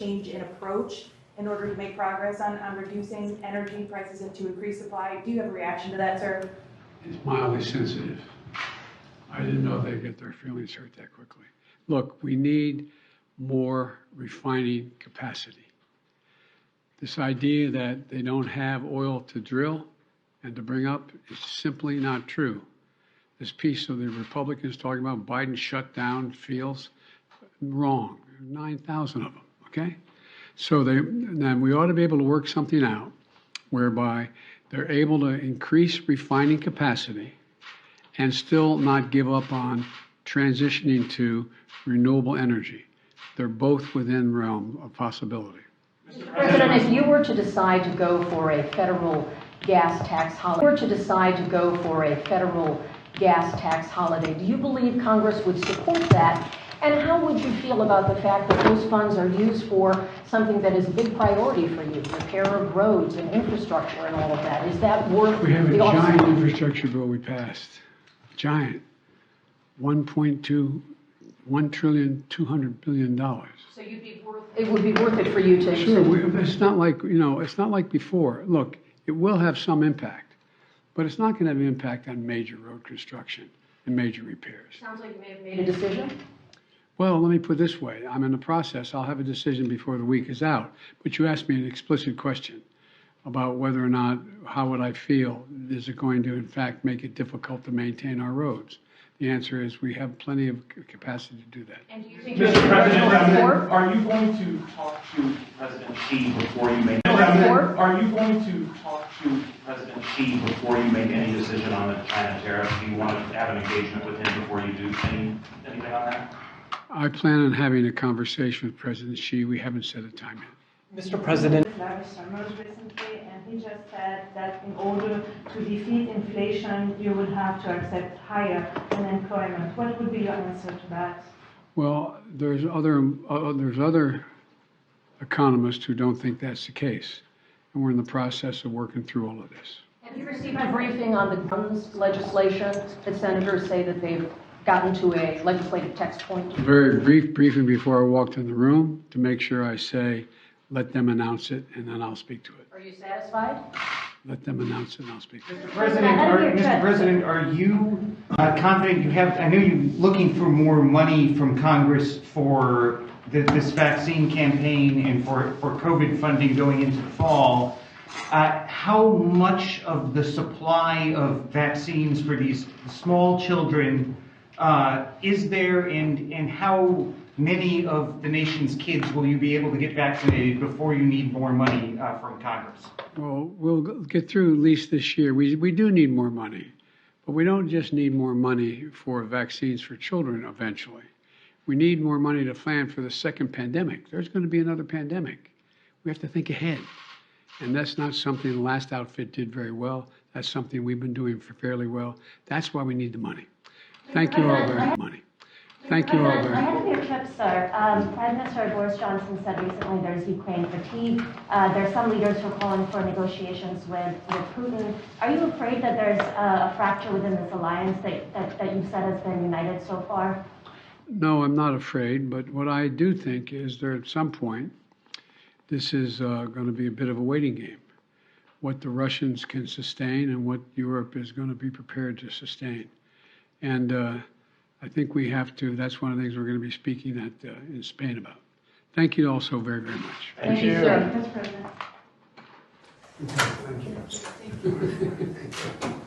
change in approach in order to make progress on reducing energy prices and to increase supply. Do you have a reaction to that, sir? It's mildly sensitive. I didn't know they'd get their feelings hurt that quickly. Look, we need more refining capacity. This idea that they don't have oil to drill and to bring up is simply not true. This piece of the Republicans talking about Biden shut down fields, wrong. 9,000 of them, okay? So then we ought to be able to work something out whereby they're able to increase refining capacity and still not give up on transitioning to renewable energy. They're both within realm of possibility. Mr. President, if you were to decide to go for a federal gas tax holiday, do you believe Congress would support that? And how would you feel about the fact that those funds are used for something that is a big priority for you, repair of roads and infrastructure and all of that? Is that worth the offset? We have a giant infrastructure bill we passed. Giant. $1.2 billion. So it would be worth it for you to... Sure, it's not like, it's not like before. Look, it will have some impact, but it's not going to have an impact on major road construction and major repairs. Sounds like you may have made a decision. Well, let me put it this way. I'm in the process. I'll have a decision before the week is out. But you asked me an explicit question about whether or not, how would I feel? Is it going to, in fact, make it difficult to maintain our roads? The answer is we have plenty of capacity to do that. And do you think Mr. President, are you going to talk to President Xi before you make any decision on the China tariffs? Do you want to have an engagement with him before you do anything on that? I plan on having a conversation with President Xi. We haven't set a time yet. Mr. President. Larry Summers recently, and he just said that in order to defeat inflation, you would have to accept higher unemployment. What would be your answer to that? Well, there's other economists who don't think that's the case, and we're in the process of working through all of this. Have you received a briefing on the guns legislation that senators say that they've gotten to a legislative text point? A very brief briefing before I walked in the room to make sure I say, let them announce it, and then I'll speak to it. Are you satisfied? Let them announce it, and I'll speak to it. Mr. President, are you confident you have, I know you're looking for more money from Congress for this vaccine campaign and for COVID funding going into the fall. How much of the supply of vaccines for these small children is there, and how many of the nation's kids will you be able to get vaccinated before you need more money from Congress? Well, we'll get through at least this year. We do need more money, but we don't just need more money for vaccines for children eventually. We need more money to plan for the second pandemic. There's going to be another pandemic. We have to think ahead. And that's not something the last outfit did very well. That's something we've been doing fairly well. That's why we need the money. Thank you all very much. Thank you all very much. Ahead of your trip, sir, Prime Minister Boris Johnson said recently there's Ukraine fatigue. There's some leaders who are calling for negotiations with Putin. Are you afraid that there's a fracture within this alliance that you've said has been united so far? No, I'm not afraid. But what I do think is that at some point, this is going to be a bit of a waiting game. What the Russians can sustain and what Europe is going to be prepared to sustain. And I think we have to, that's one of the things we're going to be speaking at in Spain about. Thank you all so very, very much. Thank you, sir. Mr. President. Thank you.